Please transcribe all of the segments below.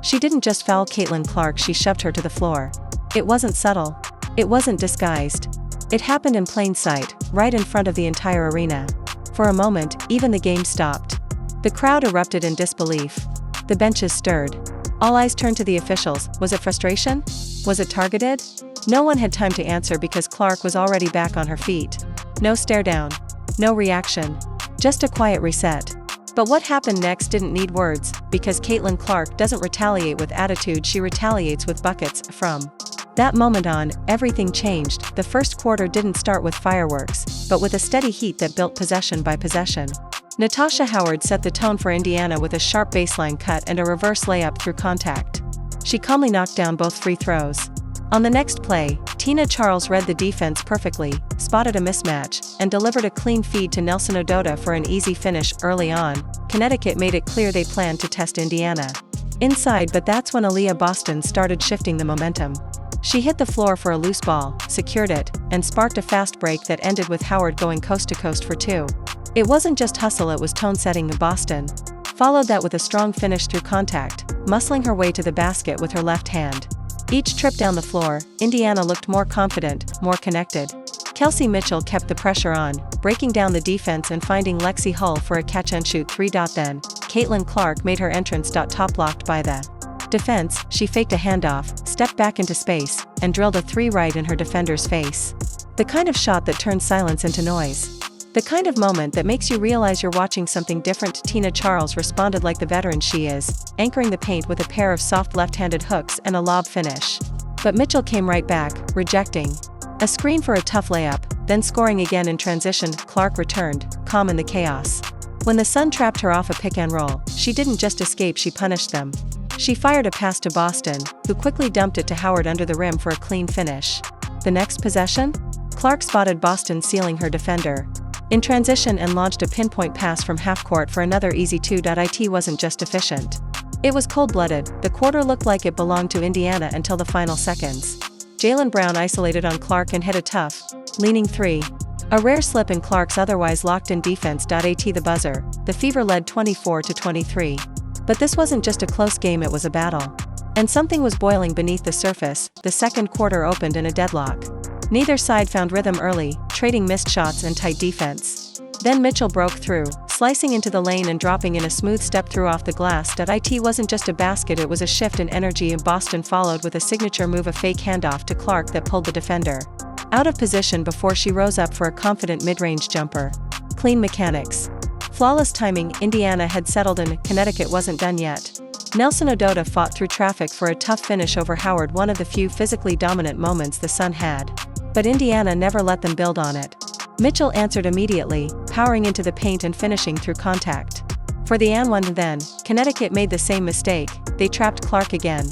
She didn't just foul Caitlin Clark, she shoved her to the floor. It wasn't subtle. It wasn't disguised. It happened in plain sight, right in front of the entire arena. For a moment, even the game stopped. The crowd erupted in disbelief. The benches stirred. All eyes turned to the officials. Was it frustration? Was it targeted? No one had time to answer because Clark was already back on her feet. No stare down. No reaction. Just a quiet reset. But what happened next didn't need words, because Caitlin Clark doesn't retaliate with attitude, she retaliates with buckets. From that moment on, everything changed. The first quarter didn't start with fireworks, but with a steady heat that built possession by possession. Natasha Howard set the tone for Indiana with a sharp baseline cut and a reverse layup through contact. She calmly knocked down both free throws. On the next play, Tina Charles read the defense perfectly, spotted a mismatch, and delivered a clean feed to Nelson Ododa for an easy finish. Early on, Connecticut made it clear they planned to test Indiana inside, but that's when Aaliyah Boston started shifting the momentum. She hit the floor for a loose ball, secured it, and sparked a fast break that ended with Howard going coast to coast for two. It wasn't just hustle, it was tone-setting. Boston followed that with a strong finish through contact, muscling her way to the basket with her left hand. Each trip down the floor, Indiana looked more confident, more connected. Kelsey Mitchell kept the pressure on, breaking down the defense and finding Lexi Hull for a catch-and-shoot three. Then, Caitlin Clark made her entrance. Top blocked by the defense, she faked a handoff, stepped back into space, and drilled a three right in her defender's face. The kind of shot that turns silence into noise. The kind of moment that makes you realize you're watching something different. Tina Charles responded like the veteran she is, anchoring the paint with a pair of soft left-handed hooks and a lob finish. But Mitchell came right back, rejecting a screen for a tough layup, then scoring again in transition. Clark returned, calm in the chaos. When the Sun trapped her off a pick and roll, she didn't just escape, she punished them. She fired a pass to Boston, who quickly dumped it to Howard under the rim for a clean finish. The next possession? Clark spotted Boston sealing her defender in transition and launched a pinpoint pass from half-court for another easy two. It wasn't just efficient. It was cold-blooded. The quarter looked like it belonged to Indiana until the final seconds. Jaylen Brown isolated on Clark and hit a tough, leaning three. A rare slip in Clark's otherwise locked-in defense. At the buzzer, the Fever led 24-23. But this wasn't just a close game, it was a battle. And something was boiling beneath the surface. The second quarter opened in a deadlock. Neither side found rhythm early, trading missed shots and tight defense. Then Mitchell broke through, slicing into the lane and dropping in a smooth step through off the glass. It wasn't just a basket, it was a shift in energy, and Boston followed with a signature move, a fake handoff to Clark that pulled the defender out of position before she rose up for a confident mid-range jumper. Clean mechanics. Flawless timing. Indiana had settled in, Connecticut wasn't done yet. Nelson Ododa fought through traffic for a tough finish over Howard, one of the few physically dominant moments the Sun had. But Indiana never let them build on it. Mitchell answered immediately, powering into the paint and finishing through contact. For the and one. Then, Connecticut made the same mistake, they trapped Clark again.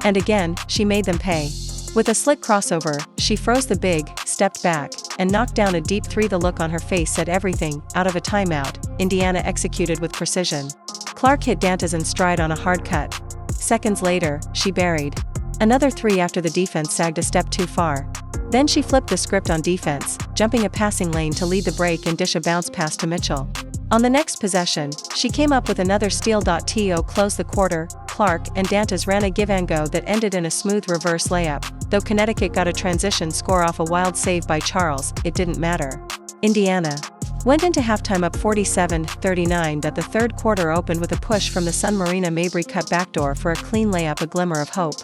And again, she made them pay. With a slick crossover, she froze the big, stepped back, and knocked down a deep three. The look on her face said everything. Out of a timeout, Indiana executed with precision. Clark hit Dantas in stride on a hard cut. Seconds later, she buried another three after the defense sagged a step too far. Then she flipped the script on defense, jumping a passing lane to lead the break and dish a bounce pass to Mitchell. On the next possession, she came up with another steal. To close the quarter, Clark and Dantas ran a give-and-go that ended in a smooth reverse layup. Though Connecticut got a transition score off a wild save by Charles, it didn't matter. Indiana went into halftime up 47-39. The third quarter opened with a push from the Sun. Marina Mabrey cut backdoor for a clean layup, a glimmer of hope.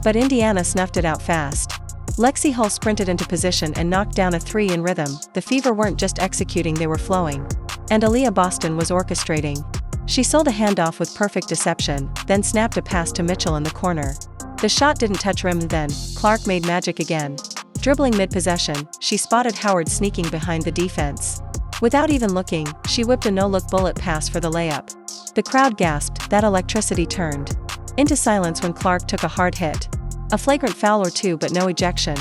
But Indiana snuffed it out fast. Lexi Hull sprinted into position and knocked down a three in rhythm. The Fever weren't just executing, they were flowing. And Aaliyah Boston was orchestrating. She sold a handoff with perfect deception, then snapped a pass to Mitchell in the corner. The shot didn't touch rim. Then, Clark made magic again. Dribbling mid-possession, she spotted Howard sneaking behind the defense. Without even looking, she whipped a no-look bullet pass for the layup. The crowd gasped. That electricity turned into silence when Clark took a hard hit. A flagrant foul or two, but no ejection.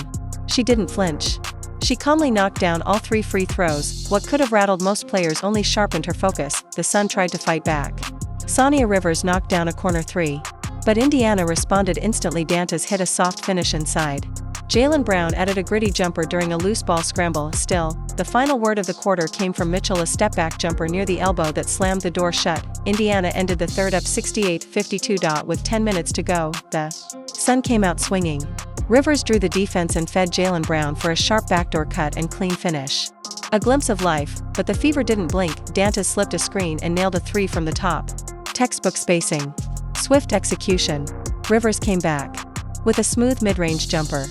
She didn't flinch. She calmly knocked down all three free throws. What could have rattled most players only sharpened her focus. The Sun tried to fight back. Sonia Rivers knocked down a corner three. But Indiana responded instantly. Dantas hit a soft finish inside. Jaylen Brown added a gritty jumper during a loose ball scramble. Still, the final word of the quarter came from Mitchell, a step-back jumper near the elbow that slammed the door shut. Indiana ended the third up 68-52. With 10 minutes to go, the Sun came out swinging. Rivers drew the defense and fed Jaylen Brown for a sharp backdoor cut and clean finish. A glimpse of life, but the Fever didn't blink. Dantas slipped a screen and nailed a three from the top. Textbook spacing. Swift execution. Rivers came back with a smooth mid-range jumper.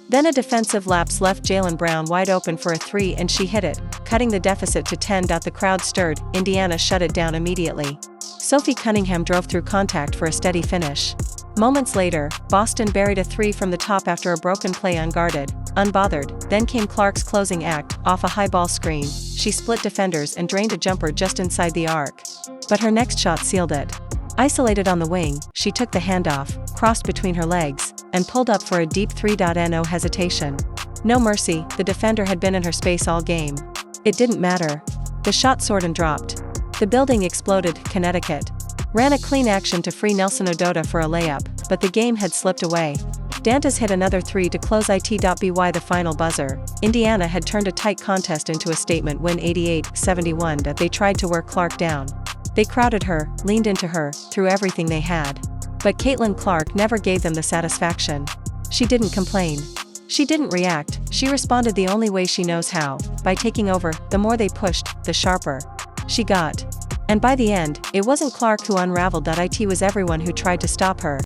Then a defensive lapse left Jaylen Brown wide open for a three and she hit it, cutting the deficit to 10. The crowd stirred. Indiana shut it down immediately. Sophie Cunningham drove through contact for a steady finish. Moments later, Boston buried a three from the top after a broken play unguarded. Unbothered, then came Clark's closing act. Off a high ball screen, she split defenders and drained a jumper just inside the arc. But her next shot sealed it. Isolated on the wing, she took the handoff, crossed between her legs, and pulled up for a deep three. No hesitation. No mercy, the defender had been in her space all game. It didn't matter. The shot soared and dropped. The building exploded. Connecticut ran a clean action to free Nelson Ododa for a layup, but the game had slipped away. Dantas hit another three to close it. By the final buzzer, Indiana had turned a tight contest into a statement win 88-71. They tried to wear Clark down. They crowded her, leaned into her, threw everything they had. But Caitlin Clark never gave them the satisfaction. She didn't complain. She didn't react, she responded the only way she knows how, by taking over. The more they pushed, the sharper she got. And by the end, it wasn't Clark who unraveled. It was everyone who tried to stop her.